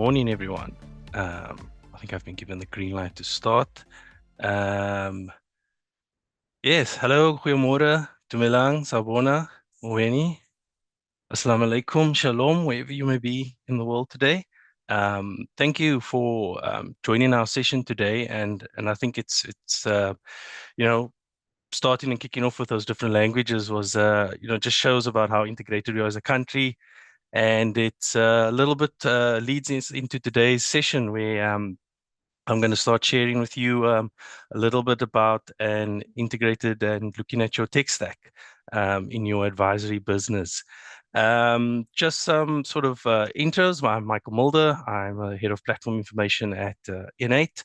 morning, everyone. I think I've been given the green light to start. Yes, hello, goeiemorgen, Dumelang, Sabona, Mweni, Assalamu alaikum, Shalom, wherever you may be in the world today. Thank you for joining our session today, and I think it's starting and kicking off with those different languages was just shows about how integrated we are as a country. And it's a little bit leads into today's session where I'm going to start sharing with you a little bit about an integrated and looking at your tech stack in your advisory business. Just some sort of intros. I'm Michael Mulder. I'm a head of platform information at N8.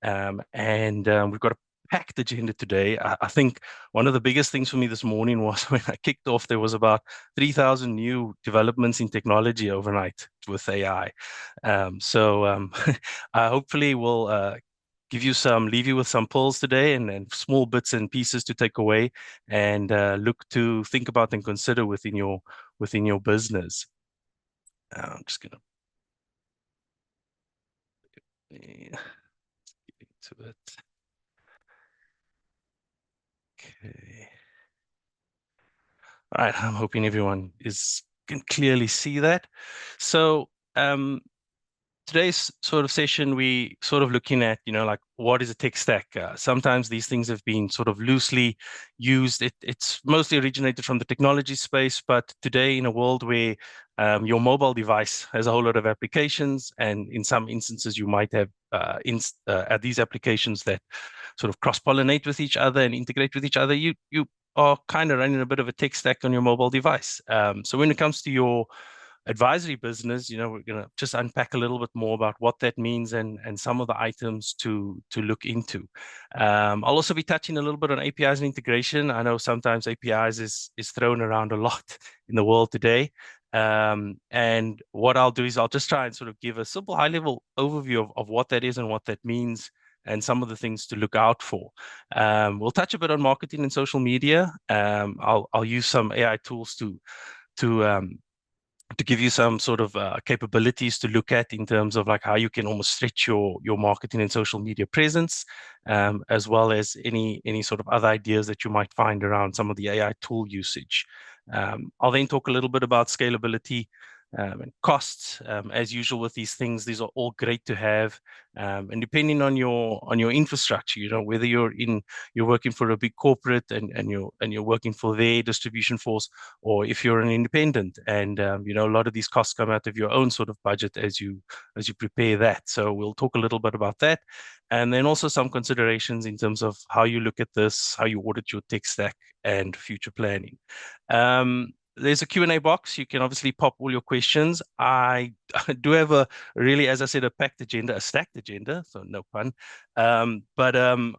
And we've got a packed agenda today. I think one of the biggest things for me this morning was when I kicked off, there was about 3,000 new developments in technology overnight with AI. I hopefully will leave you with some polls today and small bits and pieces to take away and look to think about and consider within your business. I'm just gonna get into it. Okay. All right, I'm hoping everyone can clearly see that. So today's sort of session, we sort of looking at, like what is a tech stack? Sometimes these things have been sort of loosely used. It's mostly originated from the technology space, but today in a world where your mobile device has a whole lot of applications, and in some instances you might have these applications that sort of cross-pollinate with each other and integrate with each other, you are kind of running a bit of a tech stack on your mobile device. So when it comes to your advisory business, we're going to just unpack a little bit more about what that means and some of the items to look into. I'll also be touching a little bit on APIs and integration. I know sometimes APIs is thrown around a lot in the world today. And what I'll do is I'll just try and sort of give a simple high-level overview of what that is and what that means and some of the things to look out for. We'll touch a bit on marketing and social media. I'll use some AI tools to give you some sort of capabilities to look at in terms of like how you can almost stretch your marketing and social media presence, as well as any sort of other ideas that you might find around some of the AI tool usage. I'll then talk a little bit about scalability and costs. As usual with these things, these are all great to have, and depending on your infrastructure, whether you're working for a big corporate and you're working for their distribution force, or if you're an independent and a lot of these costs come out of your own sort of budget as you prepare that. So we'll talk a little bit about that, and then also some considerations in terms of how you look at this, how you audit your tech stack, and future planning. There's a Q&A box. You can obviously pop all your questions. I do have as I said, a packed agenda, a stacked agenda, so no pun. But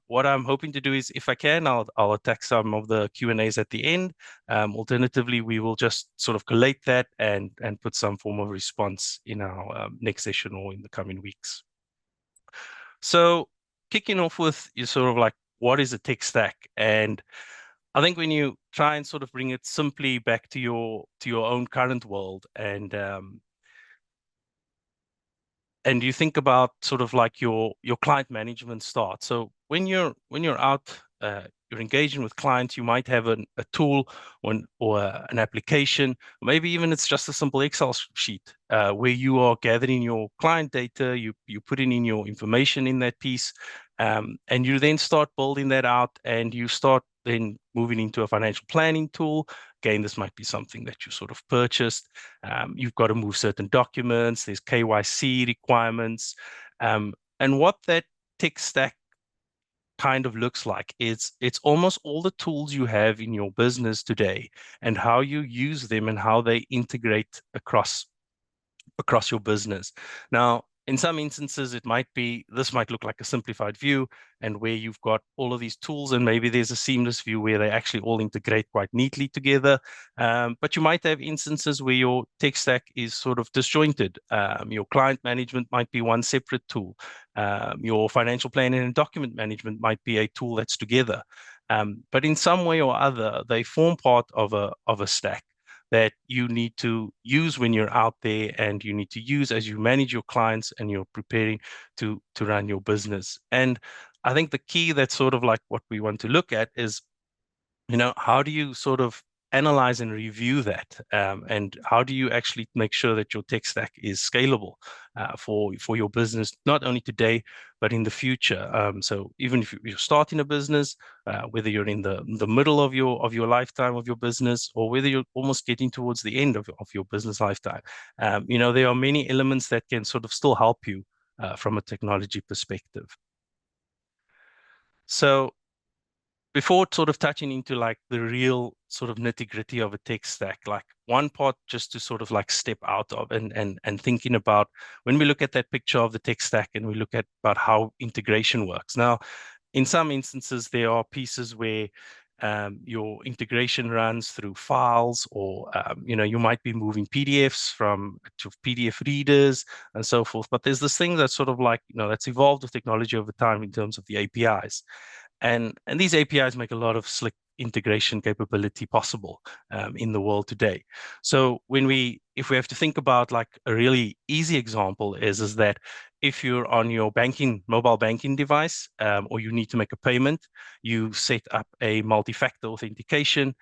what I'm hoping to do is, if I can, I'll attack some of the Q&As at the end. Alternatively, we will just sort of collate that and put some form of response in our next session or in the coming weeks. So kicking off with is sort of like, what is a tech stack? And I think when you try and sort of bring it simply back to your own current world, and you think about sort of like your client management start. So when you're out, you're engaging with clients, you might have a tool or an application, maybe even it's just a simple Excel sheet where you are gathering your client data, you putting in your information in that piece, and you then start building that out, and you start then moving into a financial planning tool. Again, this might be something that you sort of purchased. You've got to move certain documents. There's KYC requirements. And what that tech stack kind of looks like it's almost all the tools you have in your business today and how you use them and how they integrate across your business. Now, in some instances, this might look like a simplified view, and where you've got all of these tools, and maybe there's a seamless view where they actually all integrate quite neatly together. But you might have instances where your tech stack is sort of disjointed. Your client management might be one separate tool. Your financial planning and document management might be a tool that's together. But in some way or other, they form part of a stack. that you need to use when you're out there, and you need to use as you manage your clients and you're preparing to run your business. And I think the key that's sort of like what we want to look at is, how do you sort of analyze and review that, and how do you actually make sure that your tech stack is scalable for your business, not only today but in the future. So even if you're starting a business, whether you're in the middle of your lifetime of your business, or whether you're almost getting towards the end of your business lifetime, there are many elements that can sort of still help you from a technology perspective. So before sort of touching into like the real sort of nitty-gritty of a tech stack, like one part just to sort of like step out of and thinking about when we look at that picture of the tech stack and we look at about how integration works. Now, in some instances, there are pieces where your integration runs through files, or you might be moving PDFs to PDF readers and so forth. But there's this thing that's sort of like, that's evolved with technology over time in terms of the APIs. And these APIs make a lot of slick integration capability possible in the world today. So if we have to think about like a really easy example is that if you're on your mobile banking device, or you need to make a payment, you set up a multi-factor authentication.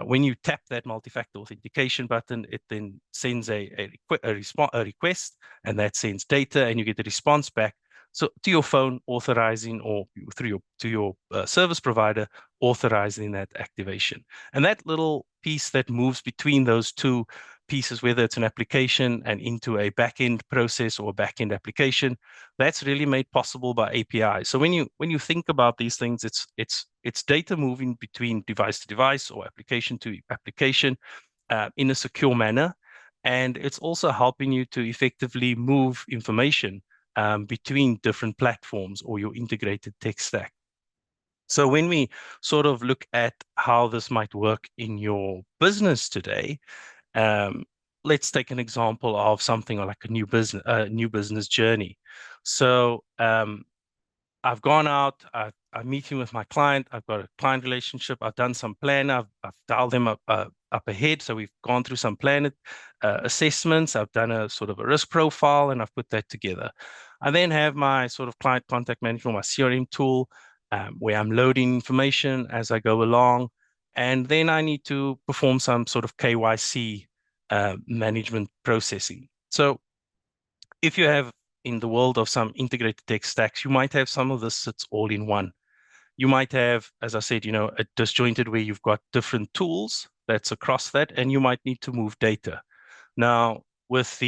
When you tap that multi-factor authentication button, it then sends a request, and that sends data, and you get a response back. So to your phone authorizing, or to your service provider authorizing that activation. And that little piece that moves between those two pieces, whether it's an application and into a backend process or a backend application, that's really made possible by API. So when you think about these things, it's data moving between device to device or application to application in a secure manner. And it's also helping you to effectively move information between different platforms or your integrated tech stack. So when we sort of look at how this might work in your business today, let's take an example of something like a new business journey. So I've gone out, I'm meeting with my client, I've got a client relationship, I've done some plan, I've dialed them up ahead. So we've gone through some plan assessments, I've done a sort of a risk profile, and I've put that together. I then have my sort of client contact management, my CRM tool, where I'm loading information as I go along. And then I need to perform some sort of KYC management processing. So if you have in the world of some integrated tech stacks, you might have some of this sits all in one. You might have, as I said, a disjointed where you've got different tools that's across that, and you might need to move data. Now, with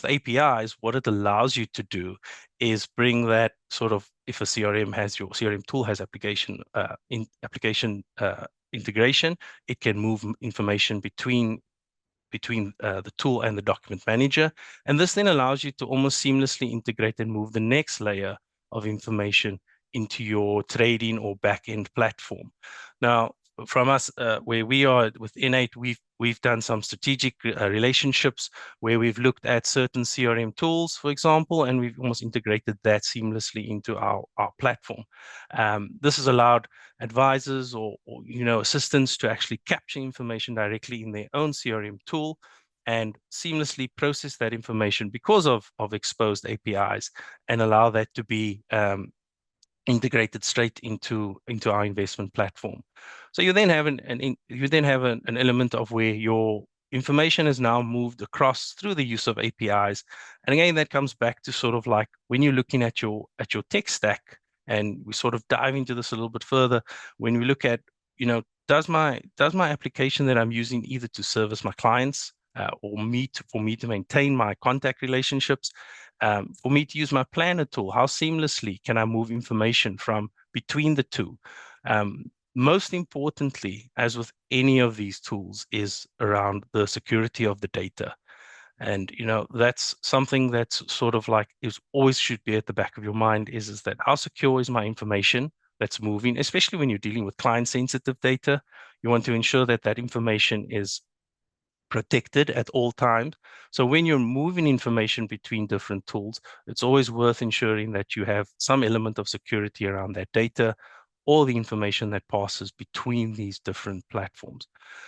APIs, what it allows you to do is bring that sort of, if your CRM tool has application integration, it can move information between the tool and the document manager. And this then allows you to almost seamlessly integrate and move the next layer of information into your trading or back-end platform. Now, from us, where we are with N8, we've done some strategic relationships where we've looked at certain CRM tools, for example, and we've almost integrated that seamlessly into our platform. This has allowed advisors or assistants to actually capture information directly in their own CRM tool and seamlessly process that information because of exposed APIs, and allow that to be integrated straight into our investment platform. So you then have an element of where your information is now moved across through the use of APIs. And again, that comes back to sort of like when you're looking at your tech stack, and we sort of dive into this a little bit further, when we look at, does my application that I'm using either to service my clients or for me to maintain my contact relationships, for me to use my planner tool, how seamlessly can I move information from between the two? Most importantly, as with any of these tools, is around the security of the data. And, that's something that's sort of like always should be at the back of your mind is that how secure is my information that's moving, especially when you're dealing with client sensitive data. You want to ensure that that information is protected at all times. So when you're moving information between different tools, it's always worth ensuring that you have some element of security around that data, all the information that passes between these different platforms.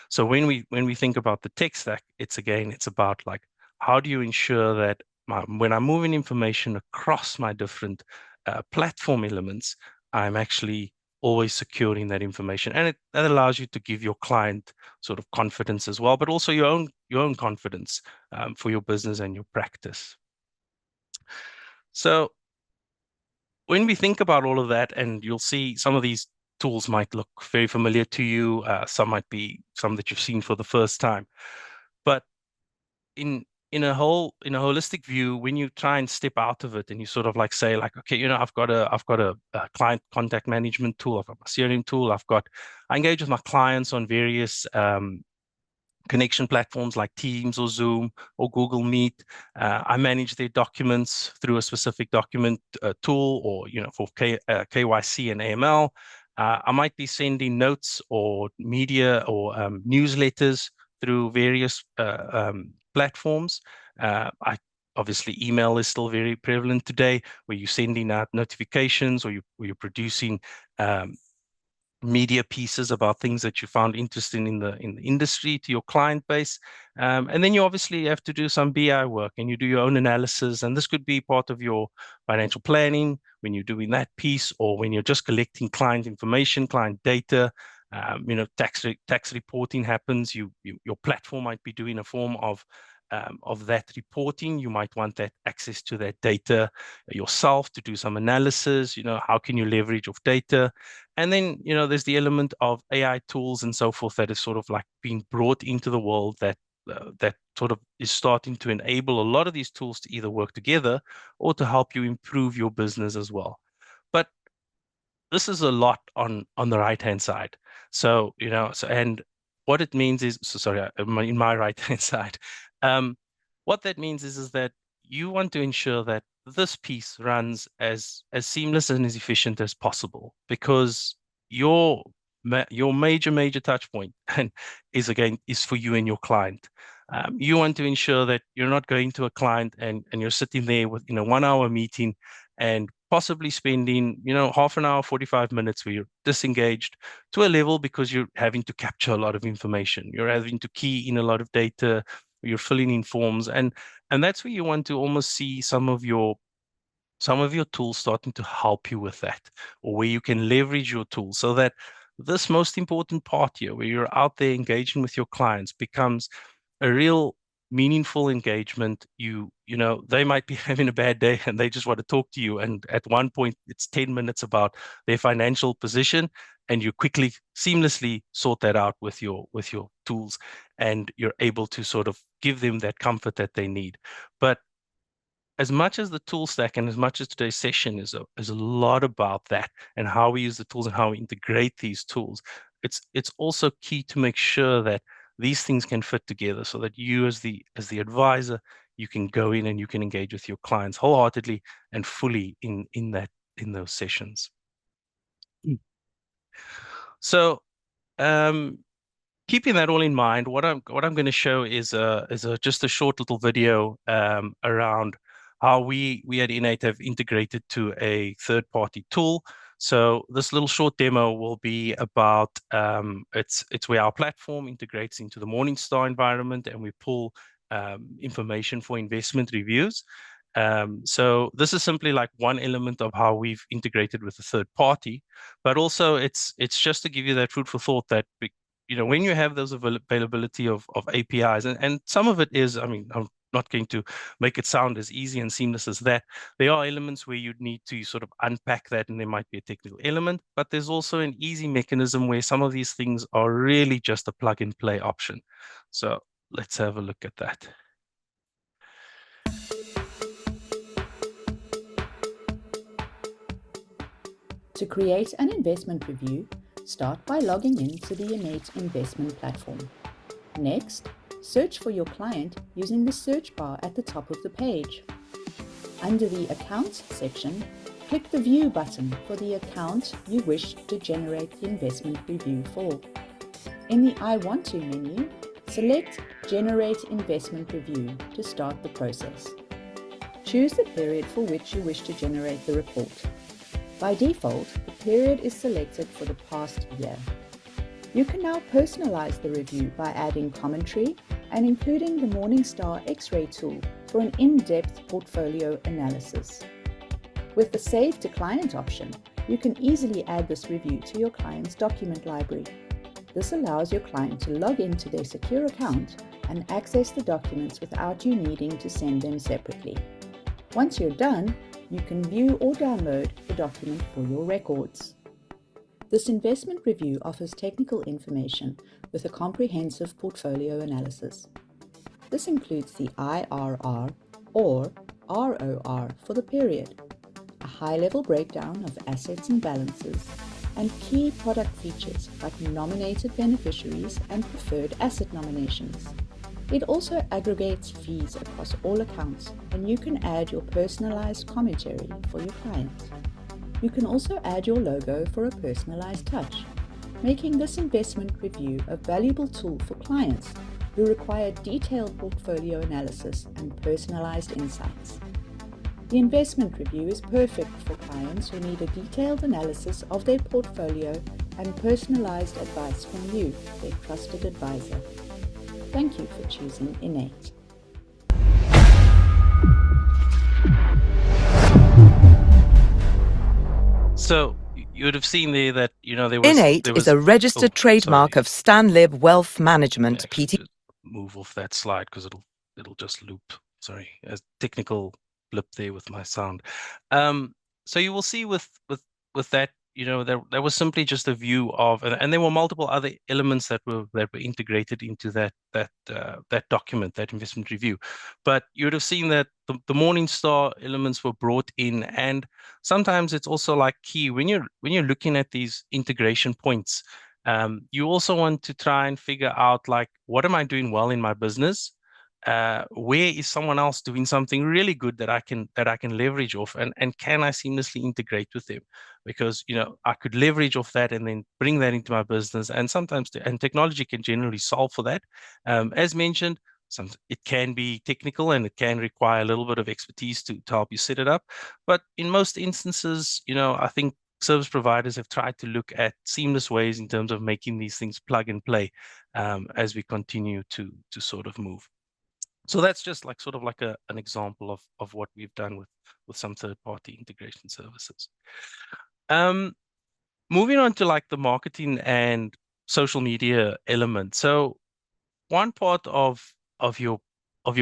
So when we think about the tech stack, it's about like, how do you ensure that when I'm moving information across my different platform elements, I'm actually always securing that information, and that allows you to give your client sort of confidence as well, but also your own confidence for your business and your practice. So when we think about all of that, and you'll see some of these tools might look very familiar to you, some might be some that you've seen for the first time, but in a holistic view, when you try and step out of it and you sort of like say like, okay, I've got a client contact management tool, I've got my CRM tool, I engage with my clients on various connection platforms like Teams or Zoom or Google Meet. I manage their documents through a specific document tool, or for KYC and AML. I might be sending notes or media or newsletters through various platforms. Obviously, email is still very prevalent today, where you're sending out notifications, or you're producing media pieces about things that you found interesting in the industry to your client base. And then you obviously have to do some BI work, and you do your own analysis. And this could be part of your financial planning when you're doing that piece, or when you're just collecting client information, client data. Tax reporting happens. Your platform might be doing a form of that reporting. You might want that access to that data yourself to do some analysis. How can you leverage of data? And then, there's the element of AI tools and so forth that is sort of like being brought into the world that sort of is starting to enable a lot of these tools to either work together or to help you improve your business as well. But this is a lot on the right-hand side. So, and what it means is, in my right-hand side, what that means is that you want to ensure that this piece runs as seamless and as efficient as possible, because your major touch point is for you and your client. You want to ensure that you're not going to a client and you're sitting there with 1 hour meeting and possibly spending half an hour, 45 minutes where you're disengaged to a level because you're having to capture a lot of information, you're having to key in a lot of data, you're filling in forms, and that's where you want to almost see some of your tools starting to help you with that, or where you can leverage your tools so that this most important part here, where you're out there engaging with your clients, becomes a real meaningful engagement. They might be having a bad day and they just want to talk to you, and at one point it's 10 minutes about their financial position, and you quickly seamlessly sort that out with your tools, and you're able to sort of give them that comfort that they need. But as much as the tool stack and as much as today's session is a lot about that and how we use the tools and how we integrate these tools, it's also key to make sure that these things can fit together, so that you as the advisor, you can go in and you can engage with your clients wholeheartedly and fully in those sessions. So keeping that all in mind, what I'm going to show is just a short little video around how we at Innate have integrated to a third-party tool. So this little short demo will be about it's where our platform integrates into the Morningstar environment, and we pull information for investment reviews. So this is simply like one element of how we've integrated with a third party, but also it's just to give you that food for thought that when you have those availability of APIs, and some of it is, I'm not going to make it sound as easy and seamless as that. There are elements where you'd need to sort of unpack that, and there might be a technical element, but there's also an easy mechanism where some of these things are really just a plug and play option. So let's have a look at that. To create an investment review, start by logging in to the Innate investment platform. Next, search for your client using the search bar at the top of the page. Under the Accounts section, click the View button for the account you wish to generate the investment review for. In the I Want To menu, select Generate Investment Review to start the process. Choose the period for which you wish to generate the report. By default, the period is selected for the past year. You can now personalize the review by adding commentary and including the Morningstar X-ray tool for an in-depth portfolio analysis. With the Save to Client option, you can easily add this review to your client's document library. This allows your client to log into their secure account and access the documents without you needing to send them separately. Once you're done, you can view or download the document for your records. This investment review offers technical information with a comprehensive portfolio analysis. This includes the IRR or ROR for the period, a high-level breakdown of assets and balances, and key product features like nominated beneficiaries and preferred asset nominations. It also aggregates fees across all accounts, and you can add your personalized commentary for your client. You can also add your logo for a personalized touch, making this investment review a valuable tool for clients who require detailed portfolio analysis and personalized insights. The investment review is perfect for clients who need a detailed analysis of their portfolio and personalized advice from you, their trusted advisor. Thank you for choosing Innate. So you would have seen there that there was Innate there is was a registered trademark sorry. of Stanlib Wealth Management Actually Pty. just move off that slide because it'll just loop. Sorry, a technical blip there with my sound. So you will see with that, there was simply just a view of, and there were multiple other elements that were integrated into that document, that investment review. But you would have seen that the Morningstar elements were brought in, and sometimes it's also like key when you're looking at these integration points. You also want to try and figure out, like, what am I doing well in my business? Where is someone else doing something really good that I can leverage off, and can I seamlessly integrate with them? Because I could leverage off that and then bring that into my business, and sometimes and technology can generally solve for that. As mentioned, it can be technical and it can require a little bit of expertise to help you set it up. But in most instances, I think service providers have tried to look at seamless ways in terms of making these things plug and play as we continue to sort of move. So that's just like sort of like an example of what we've done with some third-party integration services. Moving on to like the marketing and social media element. So one part of your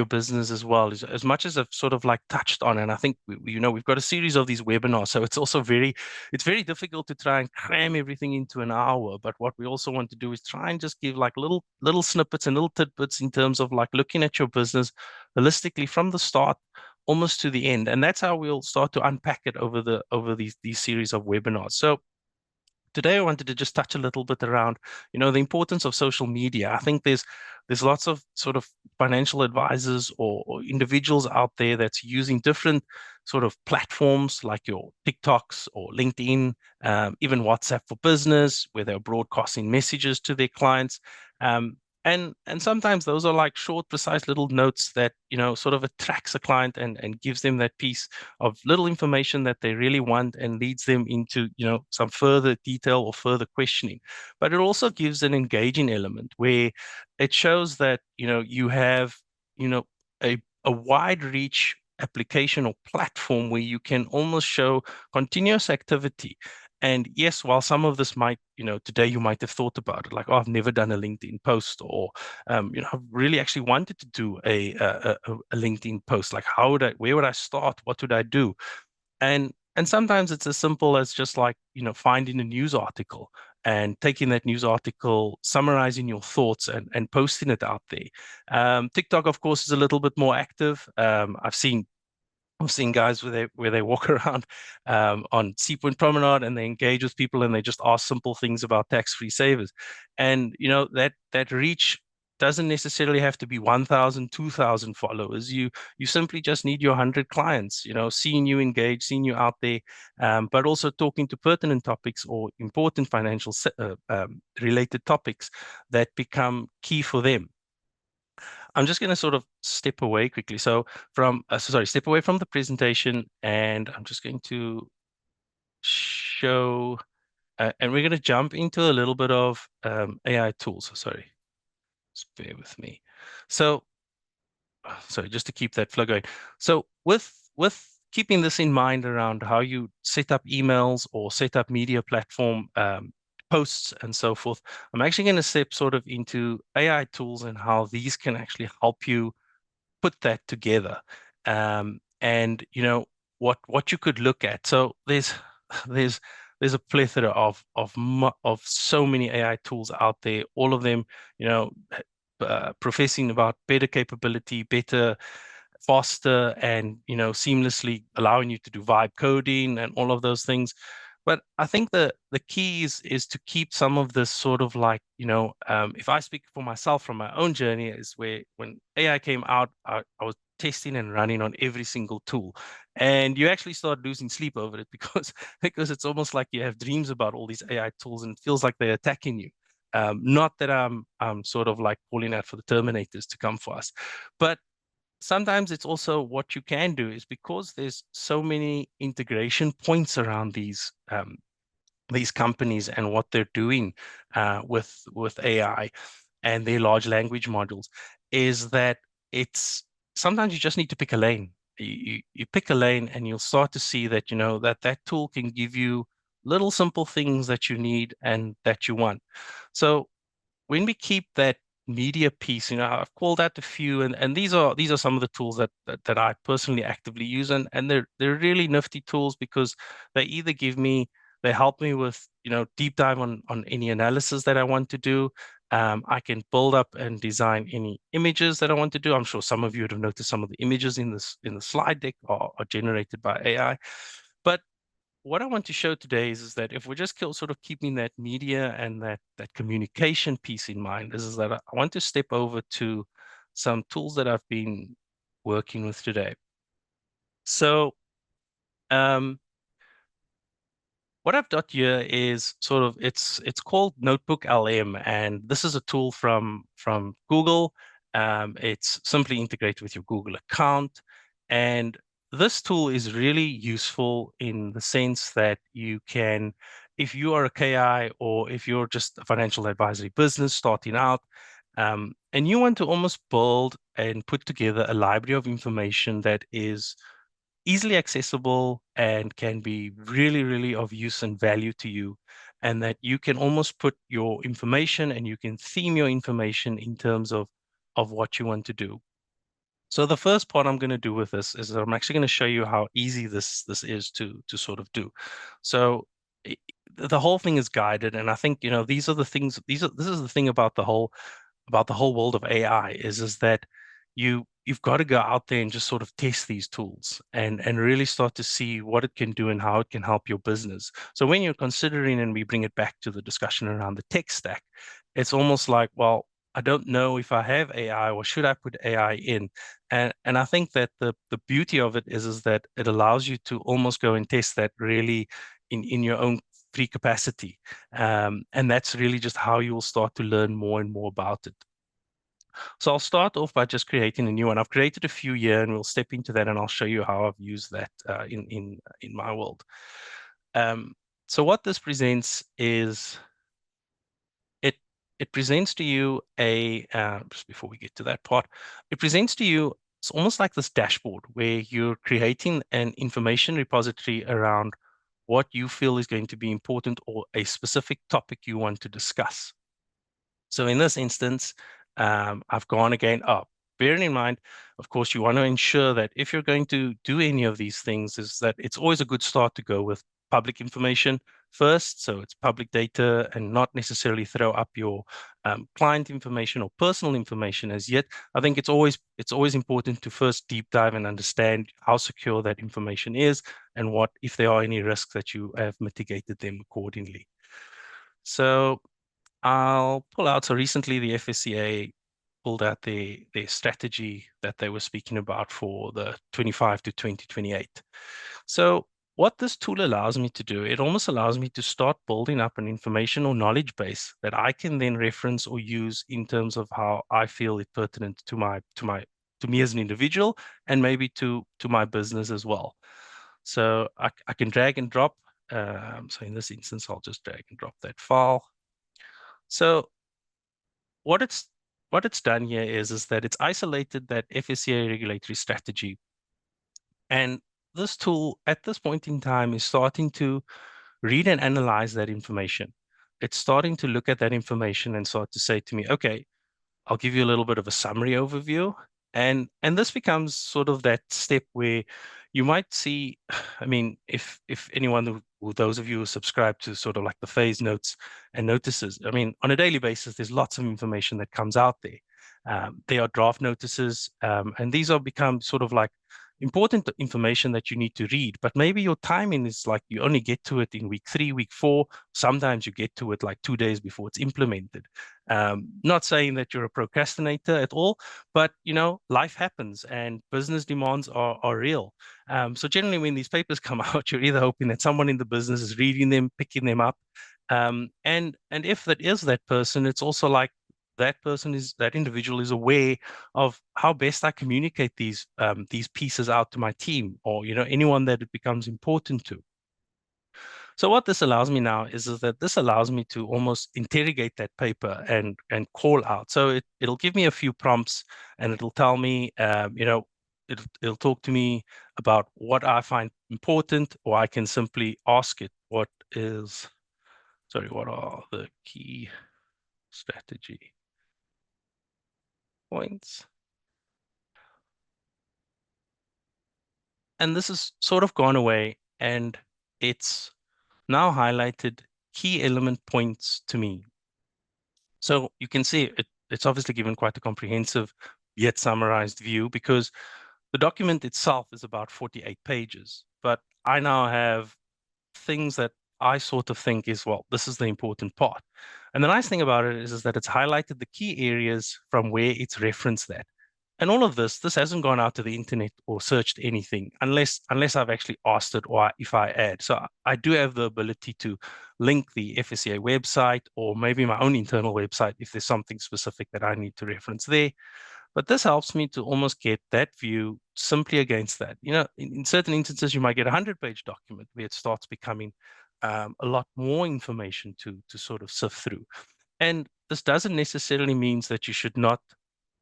business as well is, as much as I've sort of like touched on, and I think we've got a series of these webinars, so it's also very difficult to try and cram everything into an hour. But what we also want to do is try and just give like little snippets and little tidbits in terms of like looking at your business holistically from the start almost to the end, and that's how we'll start to unpack it over these series of webinars. So today I wanted to just touch a little bit around, the importance of social media. I think there's lots of sort of financial advisors or individuals out there that's using different sort of platforms like your TikToks or LinkedIn, even WhatsApp for Business, where they're broadcasting messages to their clients. And sometimes those are like short, precise little notes that, sort of attracts a client and gives them that piece of little information that they really want and leads them into, some further detail or further questioning. But it also gives an engaging element where it shows that, you have, a wide reach application or platform where you can almost show continuous activity. And yes, while some of this might, today you might have thought about it, like, oh, I've never done a LinkedIn post, or, I've really actually wanted to do a LinkedIn post. Like, where would I start? What would I do? And sometimes it's as simple as just like, finding a news article and taking that news article, summarizing your thoughts and posting it out there. TikTok, of course, is a little bit more active. I've seen guys where they walk around on Seapoint Promenade and they engage with people and they just ask simple things about tax-free savers. And that reach doesn't necessarily have to be 1,000, 2,000 followers. You simply just need your 100 clients, seeing you engage, seeing you out there, but also talking to pertinent topics or important financial related topics that become key for them. I'm just going to sort of step away quickly. Step away from the presentation, and I'm just going to show, and we're going to jump into a little bit of AI tools. Sorry, just bear with me. So, sorry, just to keep that flow going. So with keeping this in mind around how you set up emails or set up media platform posts and so forth, I'm actually going to step sort of into AI tools and how these can actually help you put that together. And you know what you could look at. So there's there's a plethora of so many AI tools out there. All of them, you know, professing about better capability, better, faster, and you know, seamlessly allowing you to do vibe coding and all of those things. But I think the key is to keep some of this sort of like, you know, if I speak for myself from my own journey, is where when AI came out, I was testing and running on every single tool, and you actually start losing sleep over it because it's almost like you have dreams about all these AI tools, and it feels like they're attacking you. Not that I'm sort of like calling out for the Terminators to come for us, but sometimes it's also what you can do is because there's so many integration points around these companies and what they're doing with AI and their large language models, is that it's sometimes you just need to pick a lane. You pick a lane and you'll start to see that, you know, that tool can give you little simple things that you need and that you want. So when we keep that media piece, you know, I've called out a few, and these are some of the tools that I personally actively use, and they're really nifty tools because they either they help me with, you know, deep dive on any analysis that I want to do. I can build up and design any images that I want to do. I'm sure some of you would have noticed some of the images in the slide deck are generated by AI. But what I want to show today is that if we're just sort of keeping that media and that communication piece in mind, is that I want to step over to some tools that I've been working with today. So what I've got here is sort of it's called Notebook LM, and this is a tool from Google. It's simply integrated with your Google account, and this tool is really useful in the sense that you can, if you are a KI or if you're just a financial advisory business starting out, and you want to almost build and put together a library of information that is easily accessible and can be really, really of use and value to you, and that you can almost put your information and you can theme your information in terms of what you want to do. So the first part I'm going to do with this is I'm actually going to show you how easy this is to sort of do. So the whole thing is guided, and I think, you know, these are the things. This is the thing about the whole world of AI is that you've got to go out there and just sort of test these tools and really start to see what it can do and how it can help your business. So when you're considering, and we bring it back to the discussion around the tech stack, it's almost like, well, I don't know if I have AI or should I put AI in? And I think that the beauty of it is that it allows you to almost go and test that really in your own free capacity. And that's really just how you will start to learn more and more about it. So I'll start off by just creating a new one. I've created a few here, and we'll step into that, and I'll show you how I've used that in my world. So what this presents is it presents to you a just before we get to that part, it presents to you, it's almost like this dashboard where you're creating an information repository around what you feel is going to be important or a specific topic you want to discuss. So in this instance, I've gone again up. Bearing in mind, of course, you want to ensure that if you're going to do any of these things, is that it's always a good start to go with public information first. So it's public data and not necessarily throw up your client information or personal information as yet. I think it's always important to first deep dive and understand how secure that information is and what, if there are any risks, that you have mitigated them accordingly. So I'll pull out. So recently, the FSCA pulled out their strategy that they were speaking about for the 25 to 2028. So what this tool allows me to do, it almost allows me to start building up an information or knowledge base that I can then reference or use in terms of how I feel it pertinent to me as an individual, and maybe to my business as well. So I can drag and drop So in this instance, I'll just drag and drop that file. So what it's done here is that it's isolated that FSCA regulatory strategy. And this tool at this point in time is starting to read and analyze that information. It's starting to look at that information and start to say to me, okay, I'll give you a little bit of a summary overview. And this becomes sort of that step where you might see, I mean, if anyone, those of you who subscribe to sort of like the phase notes and notices, I mean, on a daily basis, there's lots of information that comes out there. There are draft notices, and these are become sort of like important information that you need to read, but maybe your timing is like you only get to it in week 3, week 4. Sometimes you get to it like 2 days before it's implemented. Not saying that you're a procrastinator at all, but life happens and business demands are real. So generally, when these papers come out, you're either hoping that someone in the business is reading them, picking them up, and if that is that person, it's also like that individual is aware of how best I communicate these pieces out to my team, or anyone that it becomes important to. So what this allows me now is that this allows me to almost interrogate that paper and call out. So it'll give me a few prompts, and it'll tell me, it'll talk to me about what I find important, or I can simply ask it, what are the key strategy points? And this has sort of gone away, and it's now highlighted key element points to me. So you can see it's obviously given quite a comprehensive yet summarized view, because the document itself is about 48 pages. But I now have things that I sort of think is, well, this is the important part. And the nice thing about it is that it's highlighted the key areas from where it's referenced that. And all of this hasn't gone out to the internet or searched anything unless I've actually asked it, or if I add. So I do have the ability to link the FSCA website, or maybe my own internal website if there's something specific that I need to reference there. But this helps me to almost get that view simply against that. In certain instances, you might get a 100-page document where it starts becoming a lot more information to sort of sift through. And this doesn't necessarily mean that you should not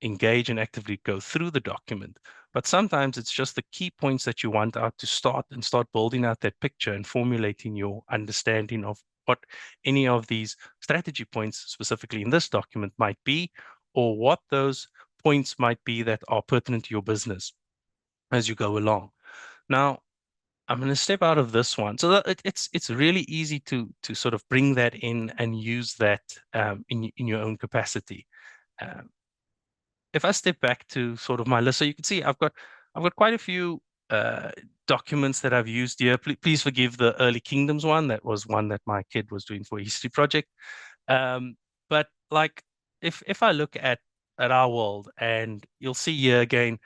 engage and actively go through the document, but sometimes it's just the key points that you want out to start building out that picture and formulating your understanding of what any of these strategy points, specifically in this document, might be, or what those points might be that are pertinent to your business as you go along. Now, I'm going to step out of this one. So it's really easy to sort of bring that in and use that in your own capacity. If I step back to sort of my list, so you can see I've got quite a few documents that I've used here. Please forgive the early kingdoms one. That was one that my kid was doing for a history project. But like if I look at our world, and you'll see here again,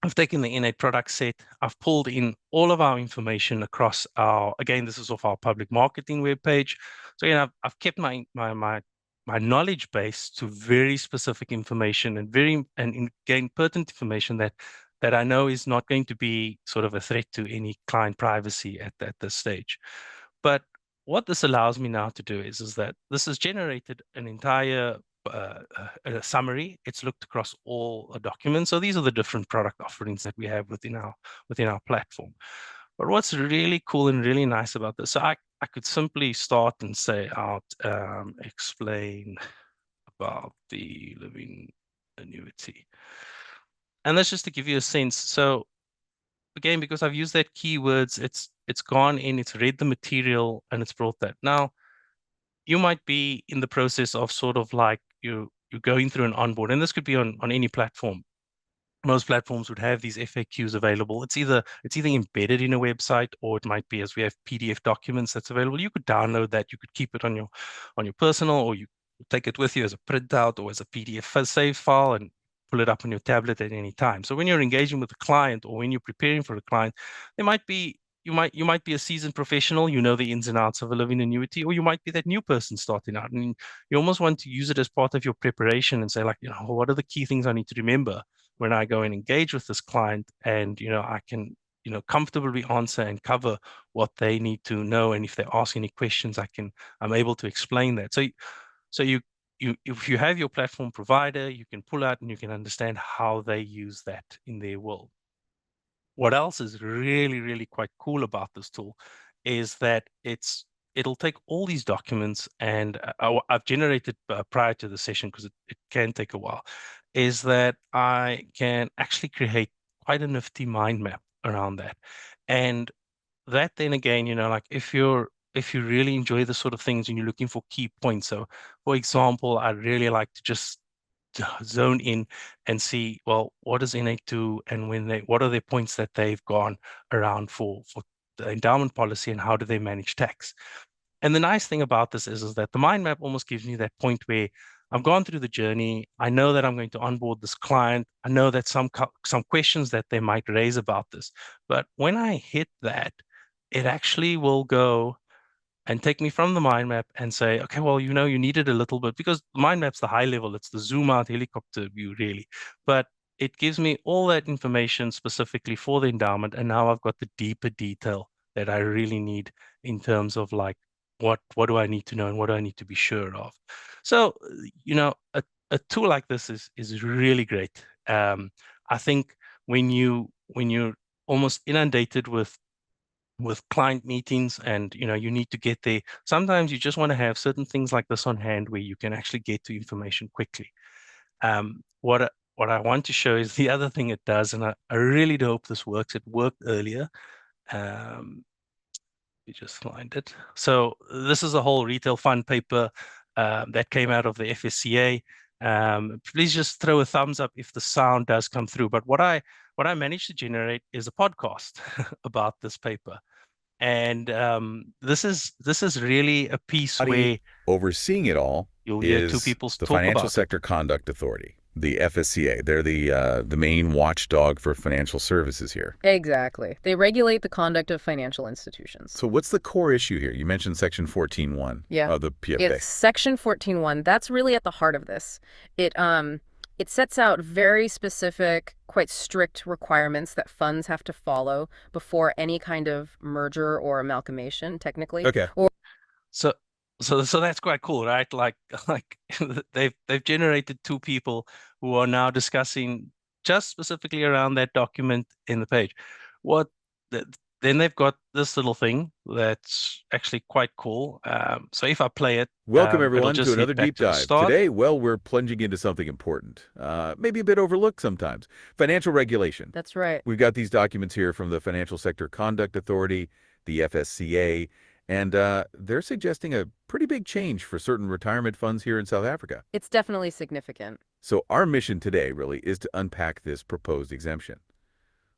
I've taken the N8 product set. I've pulled in all of our information across again, this is off our public marketing webpage. So I've kept my knowledge base to very specific information, and gain pertinent information that I know is not going to be sort of a threat to any client privacy at this stage. But what this allows me now to do is that this has generated an entire a summary. It's looked across all documents. So these are the different product offerings that we have within our platform. But what's really cool and really nice about this, so I could simply start and say out, explain about the living annuity. And that's just to give you a sense. So again, because I've used that keywords, it's gone in, it's read the material, and it's brought that. Now, you might be in the process of sort of like you're going through an onboard, and this could be on any platform. Most platforms would have these FAQs available. It's either embedded in a website, or it might be, as we have PDF documents that's available. You could download that. You could keep it on your personal, or you take it with you as a printout or as a PDF save file and pull it up on your tablet at any time. So when you're engaging with a client, or when you're preparing for a client, there might be you might be a seasoned professional, the ins and outs of a living annuity, or you might be that new person starting out, and you almost want to use it as part of your preparation and say, like, what are the key things I need to remember when I go and engage with this client, and I can comfortably answer and cover what they need to know. And if they ask any questions, I'm able to explain that. So if you have your platform provider, you can pull out and you can understand how they use that in their world. What else is really, really quite cool about this tool is that it'll take all these documents, and I've generated prior to the session because it can take a while, is that I can actually create quite a nifty mind map around that. And that then again, like if you really enjoy the sort of things and you're looking for key points. So for example, I'd really like to just zone in and see, well, what does N8 do, and what are their points that they've gone around for the endowment policy, and how do they manage tax? And the nice thing about this is that the mind map almost gives me that point where I've gone through the journey. I know that I'm going to onboard this client. I know that some questions that they might raise about this, but when I hit that, it actually will go and take me from the mind map and say, okay, well, you needed a little bit, because the mind map's the high level, it's the zoom out helicopter view really, but it gives me all that information specifically for the endowment. And now I've got the deeper detail that I really need in terms of like, what do I need to know and what do I need to be sure of? So, a tool like this is really great. I think when you're almost inundated with client meetings, and you need to get there, sometimes you just want to have certain things like this on hand where you can actually get to information quickly. What I want to show is the other thing it does, and I really do hope this works. It worked earlier. We just find it. So this is a whole retail fund paper that came out of the FSCA. Please just throw a thumbs up if the sound does come through. But what I managed to generate is a podcast about this paper. And this is really a piece where overseeing it all you'll hear two is people the talk Financial about it. Sector Conduct Authority, the FSCA. They're the main watchdog for financial services here. Exactly. They regulate the conduct of financial institutions. So what's the core issue here? You mentioned Section 14.1 of the PFA. It's Section 14.1. That's really at the heart of this. It sets out very specific, quite strict requirements that funds have to follow before any kind of merger or amalgamation, technically. Okay. So that's quite cool, right? Like they've generated two people who are now discussing just specifically around that document in the page. Then they've got this little thing that's actually quite cool. So if I play it, Welcome it'll everyone just to hit another back deep to the dive. start. Today, we're plunging into something important, maybe a bit overlooked sometimes. Financial regulation. That's right. We've got these documents here from the Financial Sector Conduct Authority, the FSCA, and they're suggesting a pretty big change for certain retirement funds here in South Africa. It's definitely significant. So our mission today really is to unpack this proposed exemption.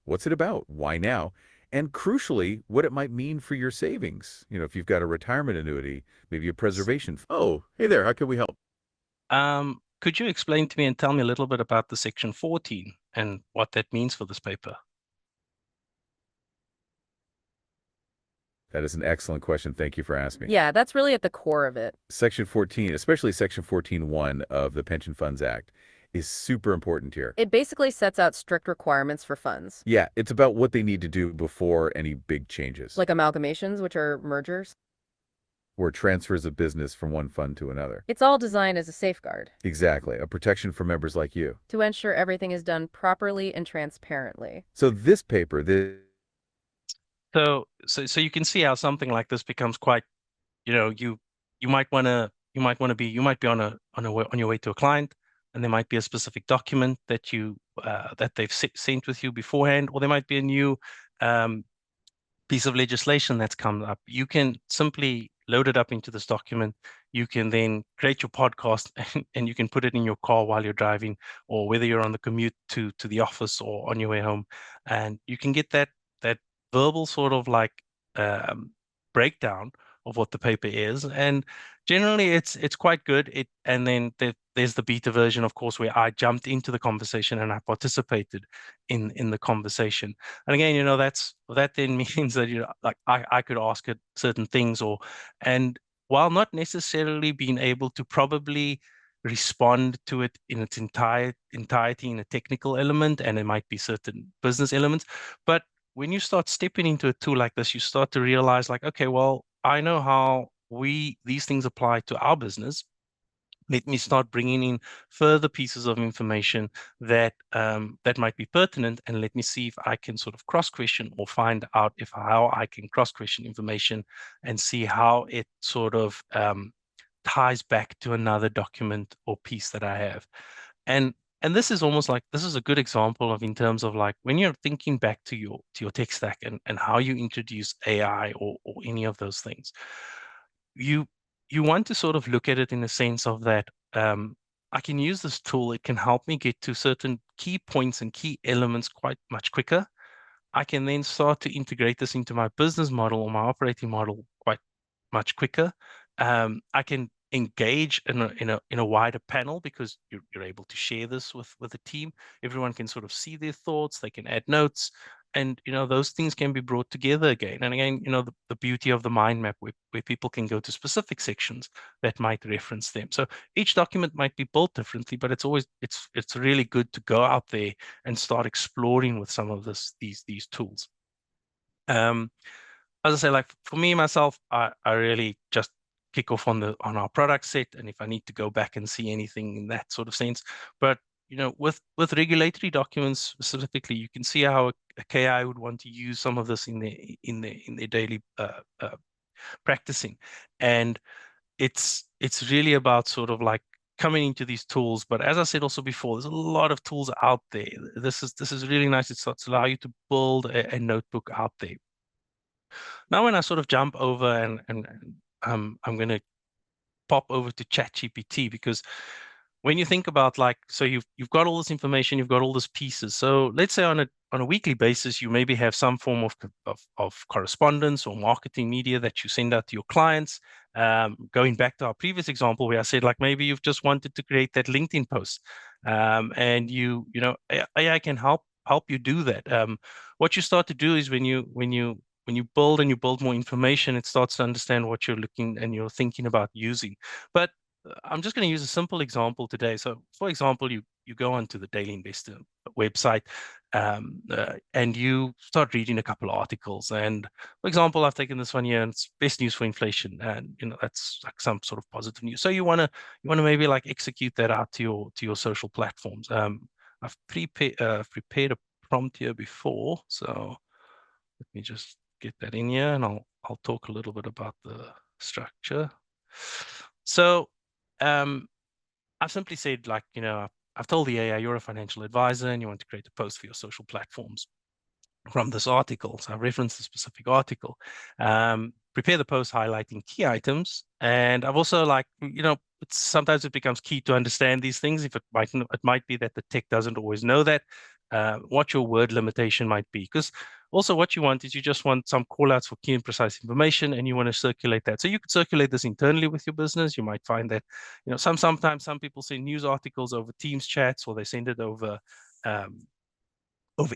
What's it about? Why now? And crucially, what it might mean for your savings. If you've got a retirement annuity, maybe a preservation. Oh, hey there, how can we help? Could you explain to me and tell me a little bit about the Section 14 and what that means for this paper? That is an excellent question. Thank you for asking. Yeah, that's really at the core of it. Section 14, especially Section 14.1 of the Pension Funds Act, is super important here. It basically sets out strict requirements for funds. Yeah, it's about what they need to do before any big changes. Like amalgamations, which are mergers. Or transfers of business from one fund to another. It's all designed as a safeguard. Exactly, a protection for members like you. To ensure everything is done properly and transparently. So this paper, So you can see how something like this becomes quite, you might be on your way to a client, and there might be a specific document that that they've sent with you beforehand, or there might be a new piece of legislation that's come up. You can simply load it up into this document. You can then create your podcast and you can put it in your car while you're driving, or whether you're on the commute to the office or on your way home, and you can get that verbal sort of like breakdown of what the paper is. And generally it's quite good. And then there's the beta version, of course, where I jumped into the conversation and I participated in the conversation. And again, that then means that like I could ask it certain things, and while not necessarily being able to probably respond to it in its entirety in a technical element, and it might be certain business elements, but when you start stepping into a tool like this, you start to realize like, okay, well, I know how these things apply to our business. Let me start bringing in further pieces of information that that might be pertinent, and let me see if I can sort of cross-question or find out how I can cross-question information and see how it sort of ties back to another document or piece that I have. And this is almost like, this is a good example of, in terms of like, when you're thinking back to your tech stack and how you introduce AI or any of those things, you want to sort of look at it in the sense of that, I can use this tool, it can help me get to certain key points and key elements quite much quicker. I can then start to integrate this into my business model or my operating model quite much quicker. I can engage in a wider panel, because you're able to share this with the team. Everyone can sort of see their thoughts, they can add notes, and those things can be brought together again and again. The beauty of the mind map, where people can go to specific sections that might reference them. So each document might be built differently, but it's really good to go out there and start exploring with some of these tools. As I say, like for me myself, I really just kick off on our product set, and if I need to go back and see anything in that sort of sense. But with regulatory documents specifically, you can see how a KI would want to use some of this in their daily practicing, and it's really about sort of like coming into these tools. But as I said also before, there's a lot of tools out there. This is really nice. It starts to allow you to build a notebook out there. Now, when I sort of jump over and I'm going to pop over to ChatGPT, because when you think about like, so you've got all this information, you've got all these pieces. So let's say on a weekly basis, you maybe have some form of correspondence or marketing media that you send out to your clients. Going back to our previous example where I said like, maybe you've just wanted to create that LinkedIn post, and AI can help you do that. What you start to do is when you build more information, it starts to understand what you're looking and you're thinking about using. But I'm just going to use a simple example today. So, for example, you go onto the Daily Investor website, and you start reading a couple of articles. And for example, I've taken this one here, and it's best news for inflation, and that's like some sort of positive news. So you want to maybe like execute that out to your social platforms. I've prepared a prompt here before, so let me just get that in here, and I'll talk a little bit about the structure. So I've simply said, like, I've told the AI, you're a financial advisor and you want to create a post for your social platforms from this article. So I've referenced the specific article. Prepare the post highlighting key items. And I've also sometimes it becomes key to understand these things. If it might be that the tech doesn't always know that, what your word limitation might be. Because also what you want is you just want some call outs for key and precise information, and you want to circulate that. So you could circulate this internally with your business. You might find that, sometimes some people send news articles over Teams chats, or they send it over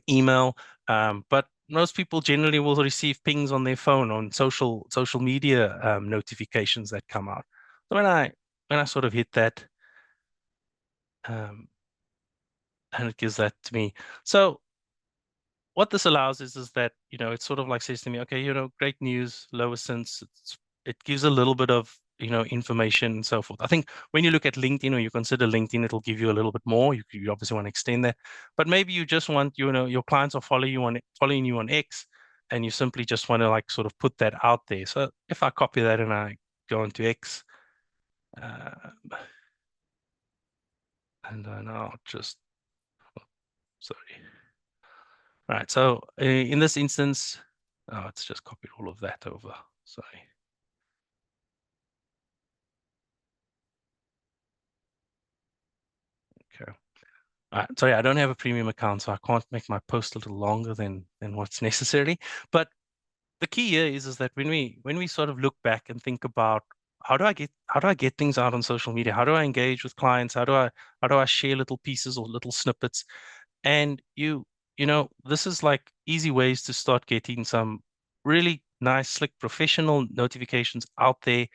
email, but most people generally will receive pings on their phone on social media notifications that come out. So when I sort of hit that, and it gives that to me. So what this allows is that it sort of like says to me, okay, great news, lower since it gives a little bit of information and so forth. I think when you look at LinkedIn, or you consider LinkedIn, it'll give you a little bit more. You obviously want to extend that, but maybe you just want your clients are following you on X, and you simply just want to like sort of put that out there. So if I copy that and I go into X, and then I'll just sorry. All right. So in this instance, it's just copied all of that over. Sorry. Okay. All right. Sorry, I don't have a premium account, so I can't make my post a little longer than what's necessary. But the key here is that when we sort of look back and think about how do I get things out on social media? How do I engage with clients? How do I share little pieces or little snippets? And this is like easy ways to start getting some really nice, slick, professional notifications out there.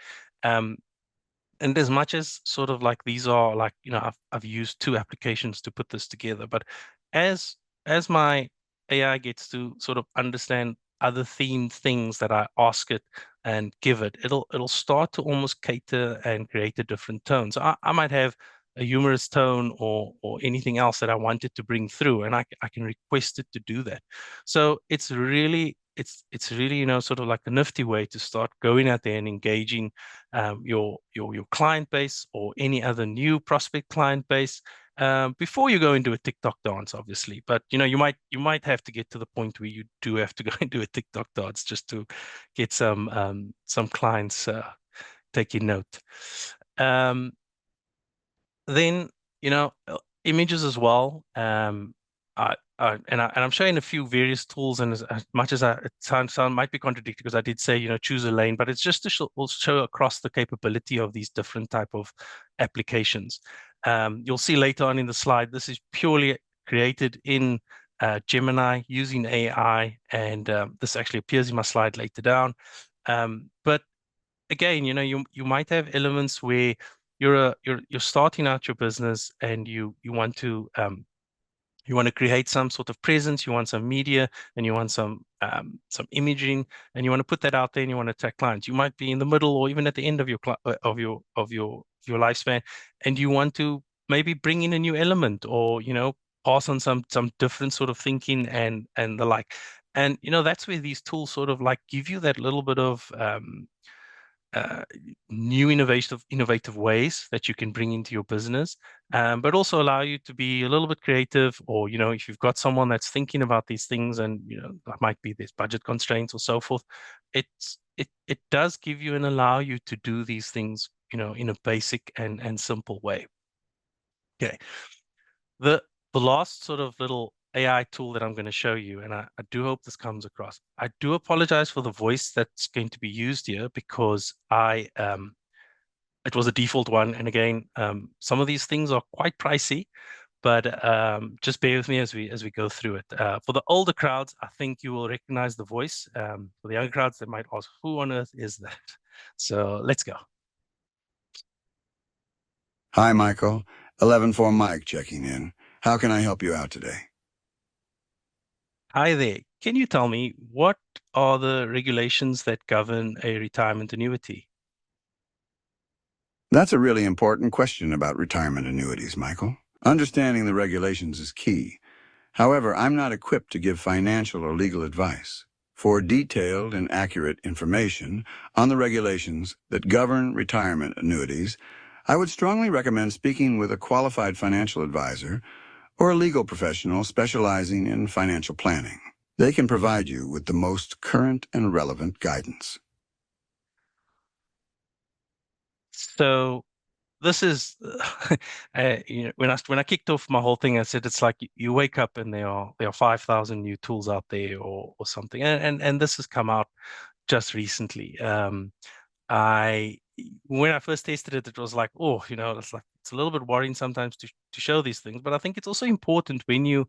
And as much as sort of like these are like, I've used 2 applications to put this together, but as my AI gets to sort of understand other themed things that I ask it and give it, it'll start to almost cater and create a different tone. So I might have a humorous tone or anything else that I wanted to bring through, and I can request it to do that. So it's really sort of like a nifty way to start going out there and engaging your client base or any other new prospect client base before you go into a TikTok dance, obviously. But you might have to get to the point where you do have to go into a TikTok dance just to get some clients taking note. Then images as well. I'm showing a few various tools, and as much as it sound might be contradictory because I did say choose a lane, but it's just to show across the capability of these different type of applications. You'll see later on in the slide, this is purely created in Gemini using AI, and this actually appears in my slide later down. But again, you might have elements where you're starting out your business and you want to create some sort of presence, you want some media, and you want some imaging, and you want to put that out there, and you want to attract clients. You might be in the middle or even at the end of your lifespan, and you want to maybe bring in a new element or pass on some different sort of thinking and the like. And that's where these tools sort of like give you that little bit of new innovative ways that you can bring into your business, but also allow you to be a little bit creative. Or if you've got someone that's thinking about these things, and that might be there's budget constraints or so forth, it does give you and allow you to do these things in a basic and simple way. Okay, the last sort of little AI tool that I'm going to show you, and I do hope this comes across. I do apologize for the voice that's going to be used here because it was a default one. And again, some of these things are quite pricey, but just bear with me as we go through it. For the older crowds, I think you will recognize the voice. For the younger crowds, they might ask, who on earth is that? So let's go. Hi, Michael. 11-4 Mike checking in. How can I help you out today? Hi there. Can you tell me what are the regulations that govern a retirement annuity? That's a really important question about retirement annuities, Michael. Understanding the regulations is key. However, I'm not equipped to give financial or legal advice. For detailed and accurate information on the regulations that govern retirement annuities, I would strongly recommend speaking with a qualified financial advisor or a legal professional specializing in financial planning. They can provide you with the most current and relevant guidance. So this is, when I kicked off my whole thing, I said it's like you wake up and there are 5,000 new tools out there or something, and this has come out just recently. When I first tested it, it was like, oh, it's a little bit worrying sometimes to show these things, but I think it's also important when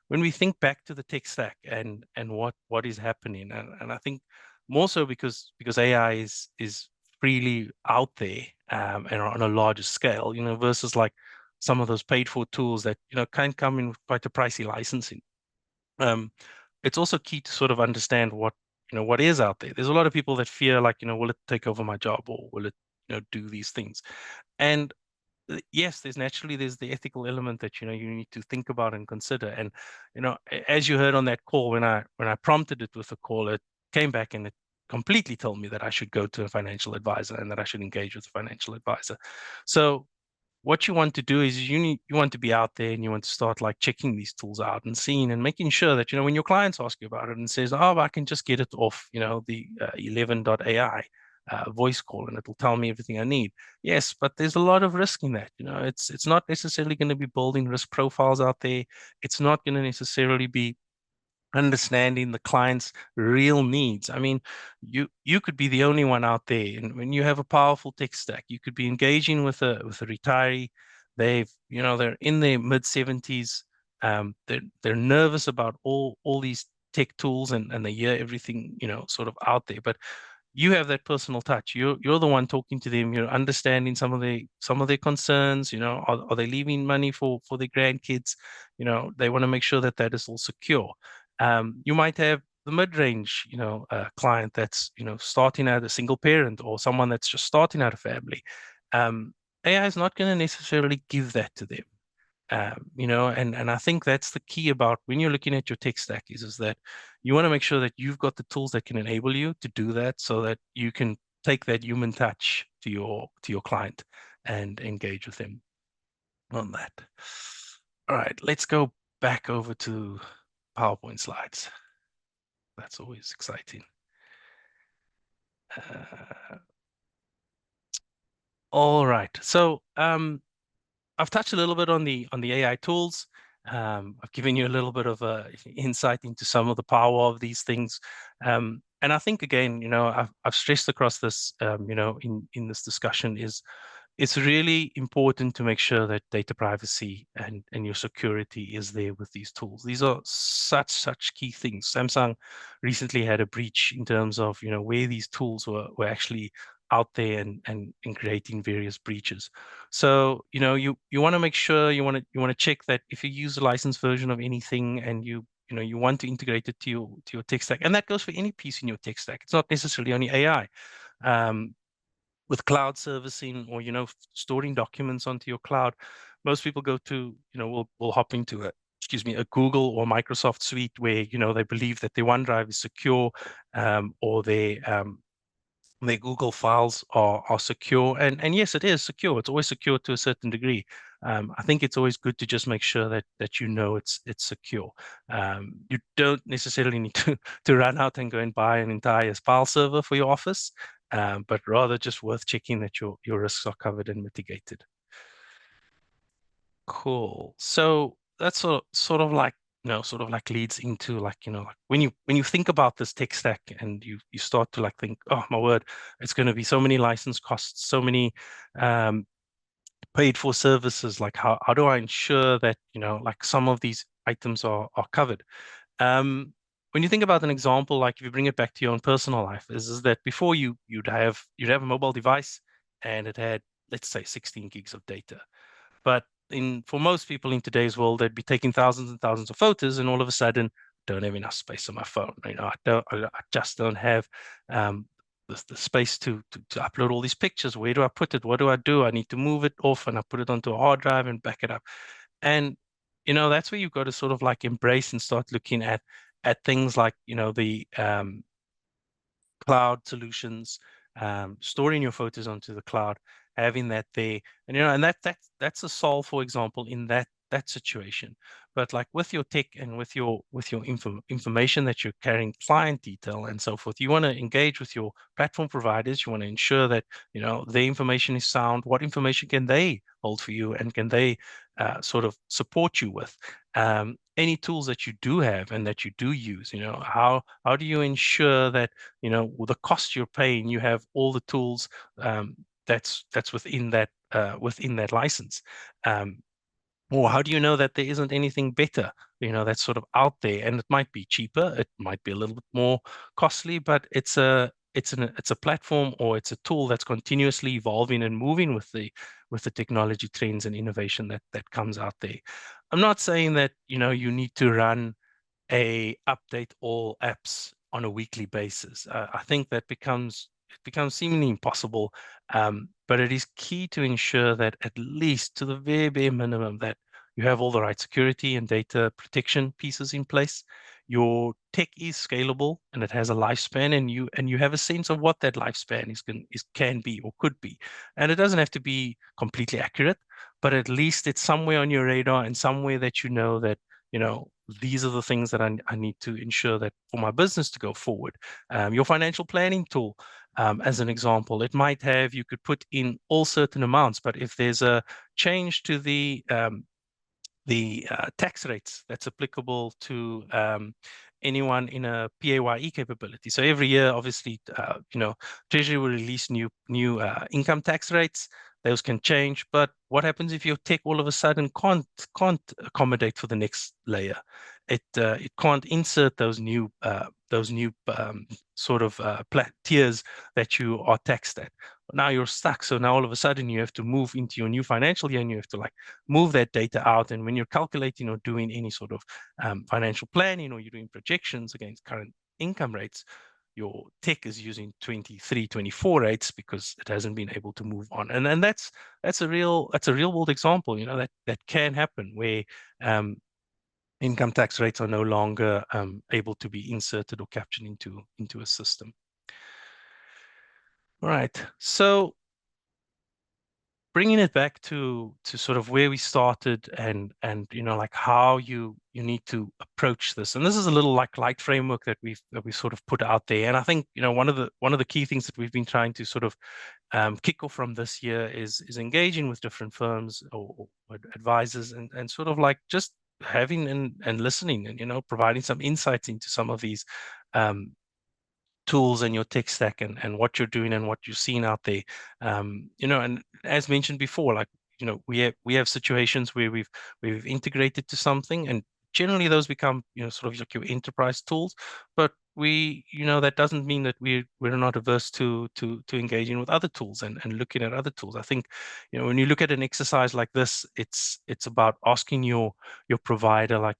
we think back to the tech stack and what is happening, and I think more so because AI is freely out there and on a larger scale, versus like some of those paid for tools that can come in with quite a pricey licensing. It's also key to sort of understand what is out there. There's a lot of people that fear like, will it take over my job, or will it do these things? And yes, there's the ethical element that you need to think about and consider. And as you heard on that call, when I prompted it with a call, it came back and it completely told me that I should go to a financial advisor and that I should engage with a financial advisor. So what you want to do is you want to be out there and you want to start like checking these tools out and seeing and making sure that when your clients ask you about it and says, oh, I can just get it off the 11.ai voice call and it'll tell me everything I need. Yes, but there's a lot of risk in that. It's not necessarily going to be building risk profiles out there. It's not going to necessarily be understanding the client's real needs. I mean, you could be the only one out there, and when you have a powerful tech stack, you could be engaging with a retiree. They're in their mid-70s. They're nervous about all these tech tools, and they hear everything sort of out there, but you have that personal touch. You're the one talking to them. You're understanding some of their concerns. Are they leaving money for their grandkids? They want to make sure that is all secure. You might have the mid-range, client that's, starting out a single parent or someone that's just starting out a family. AI is not going to necessarily give that to them. And I think that's the key about when you're looking at your tech stack is that you want to make sure that you've got the tools that can enable you to do that so that you can take that human touch to your client and engage with them on that. All right, let's go back over to PowerPoint slides. That's always exciting. All right, so I've touched a little bit on the AI tools. I've given you a little bit of a insight into some of the power of these things. And I think again, I've stressed across this, in this discussion is it's really important to make sure that data privacy and your security is there with these tools. These are such key things. Samsung recently had a breach in terms of, where these tools were actually out there and creating various breaches. So, you want to make sure you want to check that if you use a licensed version of anything and you want to integrate it to your tech stack, and that goes for any piece in your tech stack. It's not necessarily only AI. With cloud servicing or storing documents onto your cloud, most people go to will hop into a Google or Microsoft suite where they believe that their OneDrive is secure, or their Google files are secure, and yes, it is secure. It's always secure to a certain degree. I think it's always good to just make sure that it's secure. You don't necessarily need to run out and go and buy an entire file server for your office, but rather just worth checking that your risks are covered and mitigated. Cool. So that's sort of like leads into like when you think about this tech stack and you start to think, oh my word, it's going to be so many license costs, so many paid for services. Like how do I ensure that some of these items are covered? When you think about an example, like if you bring it back to your own personal life, is that before you'd have a mobile device and it had, let's say, 16 gigs of data. But for most people in today's world, they'd be taking thousands and thousands of photos, and all of a sudden, don't have enough space on my phone. I just don't have the space to upload all these pictures. Where do I put it? What do I do? I need to move it off, and I put it onto a hard drive and back it up. And that's where you've got to sort of embrace and start looking at things like the cloud solutions, storing your photos onto the cloud, having that there, and that's a solve, for example, in that situation. But like with your tech and with your information that you're carrying, client detail and so forth, you want to engage with your platform providers. You want to ensure that their information is sound. What information can they hold for you, and can they sort of support you with? Any tools that you do have and that you do use, how do you ensure that with the cost you're paying, you have all the tools that's within that license? Or how do you know that there isn't anything better, that's sort of out there? And it might be cheaper, it might be a little bit more costly, but it's a platform, or it's a tool that's continuously evolving and moving with the technology trends and innovation that comes out there. I'm not saying that you need to run update all apps on a weekly basis. I think that becomes seemingly impossible, but it is key to ensure that at least to the very bare minimum that you have all the right security and data protection pieces in place. Your tech is scalable and it has a lifespan, and you have a sense of what that lifespan can be or could be. And it doesn't have to be completely accurate, but at least it's somewhere on your radar and somewhere that that these are the things that I need to ensure that for my business to go forward. Your financial planning tool, as an example, it might have, you could put in all certain amounts, but if there's a change to the tax rates that's applicable to anyone in a PAYE capability. So every year, obviously, Treasury will release new income tax rates. Those can change, but what happens if your tech all of a sudden can't accommodate for the next layer? It can't insert those new sort of tiers that you are taxed at. now you're stuck. So now all of a sudden you have to move into your new financial year and you have to like move that data out. And when you're calculating or doing any sort of financial planning, or you're doing projections against current income rates, your tech is using 23, 24 rates because it hasn't been able to move on. And that's a real world example, that can happen, where income tax rates are no longer able to be inserted or captured into a system. All right, so bringing it back to sort of where we started, and like how you need to approach this. And this is a little like light framework that we sort of put out there. And I think one of the key things that we've been trying to sort of kick off from this year is engaging with different firms or advisors, and sort of like just having and listening, and providing some insights into some of these tools and your tech stack, and what you're doing and what you're seeing out there. And as mentioned before, like, we have situations where we've integrated to something, and generally those become, sort of like your enterprise tools. But that doesn't mean that we're not averse to engaging with other tools and looking at other tools. I think, when you look at an exercise like this, it's about asking your provider, like,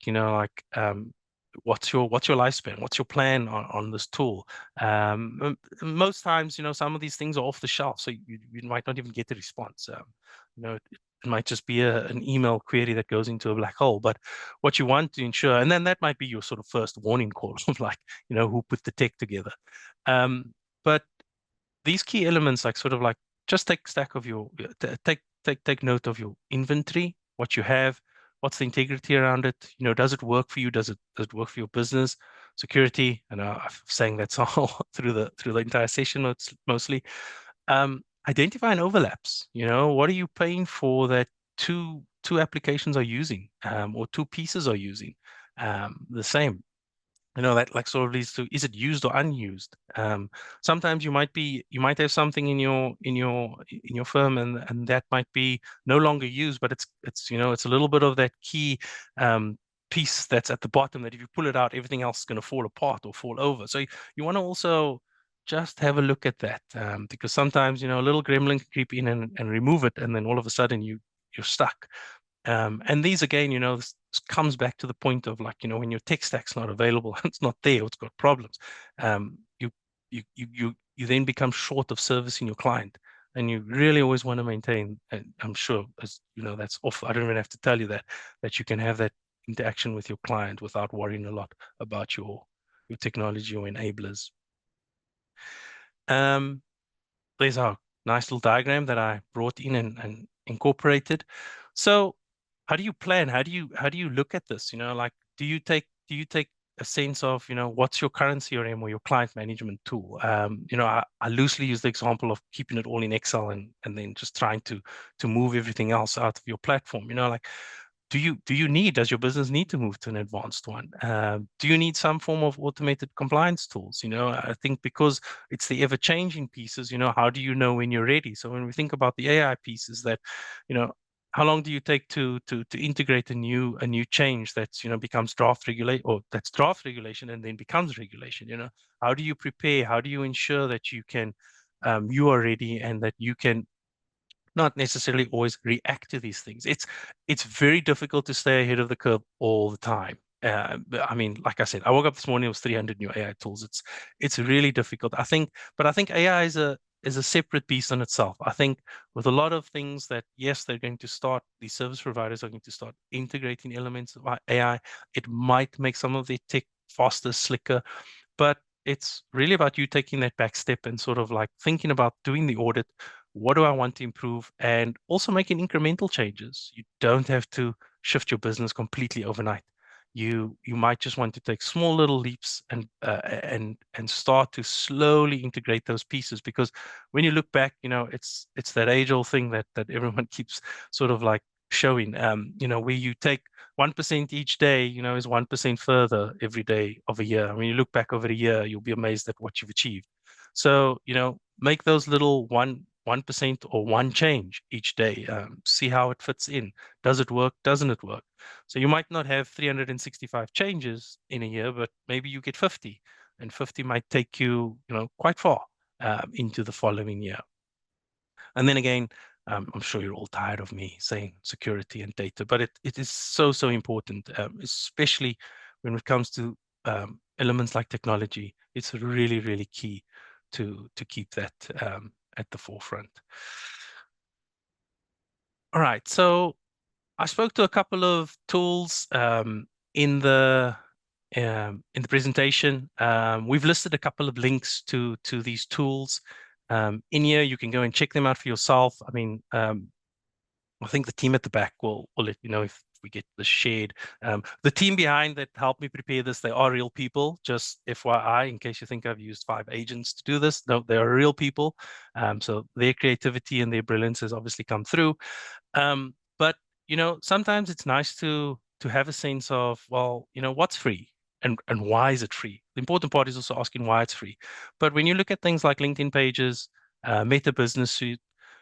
what's your lifespan, what's your plan on this tool. Most times, some of these things are off the shelf, so you might not even get the response. It might just be an email query that goes into a black hole. But what you want to ensure, and then that might be your sort of first warning call of like, who put the tech together. But these key elements, like sort of like, just take stack of your take note of your inventory, what you have, what's the integrity around it. Does it work for you? Does it work for your business? Security, and I'm saying that's all through the entire session notes mostly. Identifying overlaps. What are you paying for that two applications are using, or two pieces are using the same? That like sort of leads to, is it used or unused? Sometimes you might have something in your firm, and that might be no longer used, but it's it's a little bit of that key piece that's at the bottom, that if you pull it out, everything else is going to fall apart or fall over. So you want to also just have a look at that, because sometimes a little gremlin can creep in and remove it, and then all of a sudden you're stuck. And these again, this comes back to the point of like, when your tech stack's not available, it's not there, it's got problems. You then become short of servicing your client, and you really always want to maintain. And I'm sure, as that's off. I don't even have to tell you that you can have that interaction with your client without worrying a lot about your technology or enablers. There's our nice little diagram that I brought in and incorporated. So how do you plan? How do you look at this? Like, do you take a sense of, what's your current CRM or your client management tool? I loosely use the example of keeping it all in Excel and then just trying to move everything else out of your platform. Like, does your business need to move to an advanced one? Do you need some form of automated compliance tools? I think because it's the ever-changing pieces, how do you know when you're ready? So when we think about the AI pieces, that, how long do you take to integrate a new change that's becomes draft regulation and then becomes regulation? How do you prepare? How do you ensure that you are ready, and that you can not necessarily always react to these things? It's very difficult to stay ahead of the curve all the time. I mean, like I said, I woke up this morning, it was 300 new AI tools. It's really difficult. I think AI is a separate beast on itself. I think with a lot of things that, yes, these service providers are going to start integrating elements of AI. It might make some of the tech faster, slicker, but it's really about you taking that back step and sort of like thinking about doing the audit. What do I want to improve? And also making incremental changes. You don't have to shift your business completely overnight. You might just want to take small little leaps and start to slowly integrate those pieces, because when you look back, it's that age-old thing that everyone keeps sort of like showing, where you take 1% each day, is 1% further every day of a year. When you look back over a year, you'll be amazed at what you've achieved. So, make those little 1% or one change each day. See how it fits in. Does it work? Doesn't it work? So you might not have 365 changes in a year, but maybe you get 50, and 50 might take you, quite far into the following year. And then again, I'm sure you're all tired of me saying security and data, but it is so, so important, especially when it comes to elements like technology. It's really, really key to keep that at the forefront. All right, so I spoke to a couple of tools in the presentation. We've listed a couple of links to these tools. In here, you can go and check them out for yourself. I mean, I think the team at the back will let you know if we get this shared. The team behind that helped me prepare this, they are real people, just FYI, in case you think I've used 5 agents to do this. No, they are real people. So their creativity and their brilliance has obviously come through. But sometimes it's nice to have a sense of, well, what's free and why is it free? The important part is also asking why it's free. But when you look at things like LinkedIn Pages, Meta Business Suite,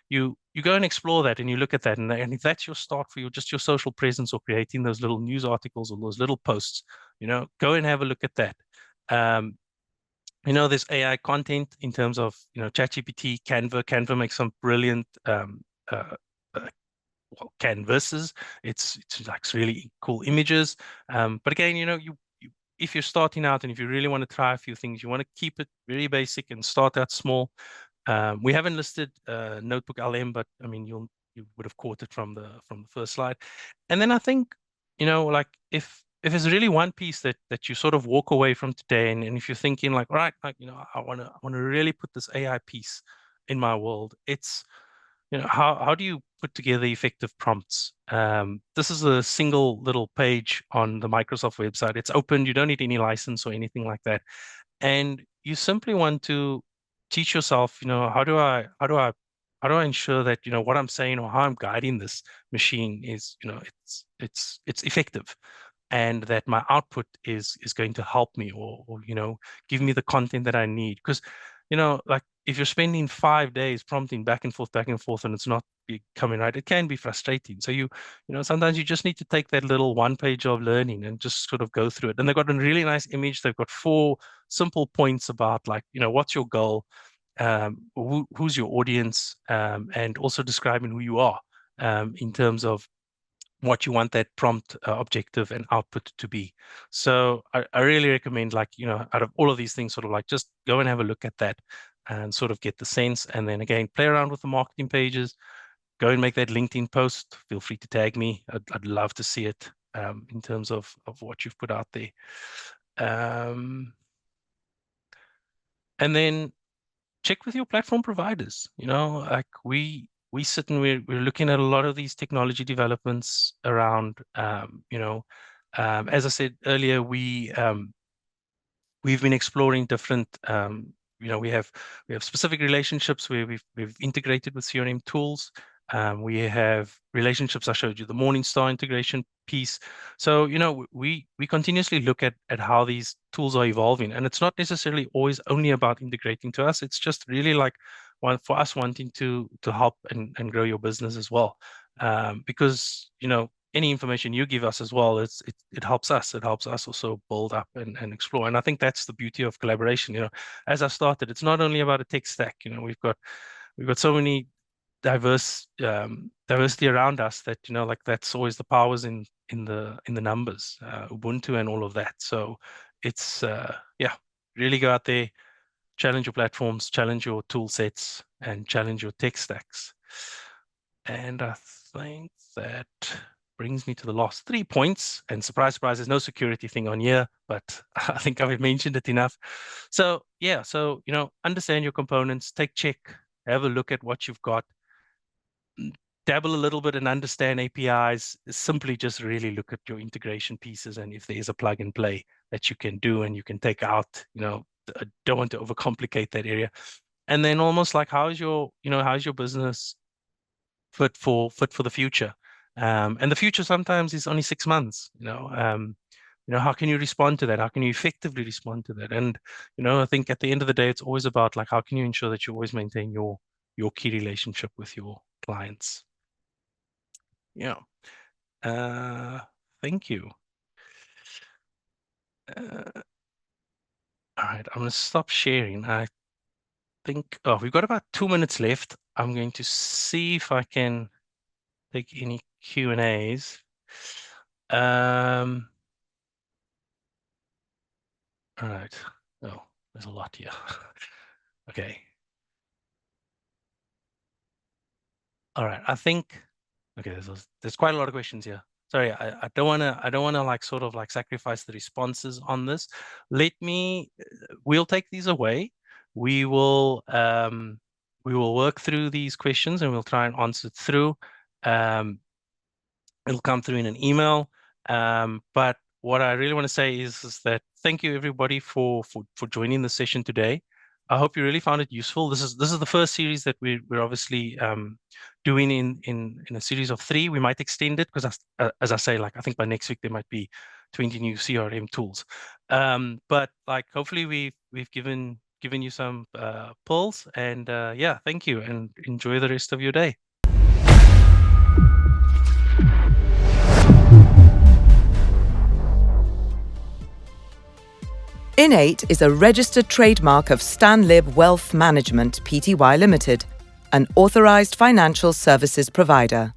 you go and explore that and you look at that, and if that's your start for your social presence or creating those little news articles or those little posts, go and have a look at that. There's AI content in terms of ChatGPT, Canva makes some brilliant canvases. It's like really cool images. But again, if you're starting out and if you really want to try a few things, you want to keep it very basic and start out small. We haven't listed Notebook LM, but I mean, you would have caught it from the first slide. And then I think, like if there's really one piece that you sort of walk away from today, and if you're thinking like, all right, like, I want to really put this AI piece in my world, it's how do you put together effective prompts? This is a single little page on the Microsoft website. It's open. You don't need any license or anything like that. And you simply want to teach yourself, how do I ensure that, what I'm saying or how I'm guiding this machine is, it's effective, and that my output is going to help me or give me the content that I need. Because, like if you're spending 5 days prompting back and forth, and it's not coming right, it can be frustrating. So sometimes you just need to take that little 1 page of learning and just sort of go through it. And they've got a really nice image. They've got 4 simple points about, like, what's your goal, who's your audience, and also describing who you are, in terms of what you want that prompt objective and output to be. So I really recommend, like, out of all of these things, sort of like just go and have a look at that and sort of get the sense. And then again, play around with the marketing pages, go and make that LinkedIn post. Feel free to tag me. I'd love to see it in terms of what you've put out there. And then check with your platform providers. Like we sit and we're looking at a lot of these technology developments around. As I said earlier, we've been exploring different. We have specific relationships where we've integrated with CRM tools. We have relationships. I showed you the Morningstar integration piece. So, we continuously look at how these tools are evolving, and it's not necessarily always only about integrating to us. It's just really like for us wanting to help and grow your business as well. Because, any information you give us as well, it helps us. It helps us also build up and explore. And I think that's the beauty of collaboration. As I started, it's not only about a tech stack. We've got so many diversity around us that like that's always the powers in the numbers, Ubuntu and all of that. So it's really go out there, challenge your platforms, challenge your tool sets, and challenge your tech stacks. And I think that brings me to the last 3 points. And surprise, there's no security thing on here, but I think I've mentioned it enough. So understand your components, take check, have a look at what you've got, dabble a little bit and understand APIs. Simply just really look at your integration pieces, and if there is a plug and play that you can do and you can take out, I don't want to overcomplicate that area. And then almost like, how's your business fit for the future? And the future sometimes is only 6 months. How can you respond to that? How can you effectively respond to that? And I think at the end of the day, it's always about, like, how can you ensure that you always maintain your key relationship with your clients? Yeah. Thank you. All right, I'm going to stop sharing. think, oh, we've got about 2 minutes left. I'm going to see if I can take any Q&As. All right. Oh, there's a lot here. Okay. All right. I think, okay, there's quite a lot of questions here. Sorry, I don't wanna like sort of like sacrifice the responses on this. We'll take these away. We will work through these questions and we'll try and answer through. It'll come through in an email. But what I really want to say is that thank you everybody for joining the session today. I hope you really found it useful. This is the first series that we're obviously doing in a series of 3. We might extend it because as I say, like I think by next week there might be 20 new CRM tools. But like hopefully we've given you some pulls, and yeah, thank you and enjoy the rest of your day. Innate is a registered trademark of Stanlib Wealth Management Pty Limited, an authorized financial services provider.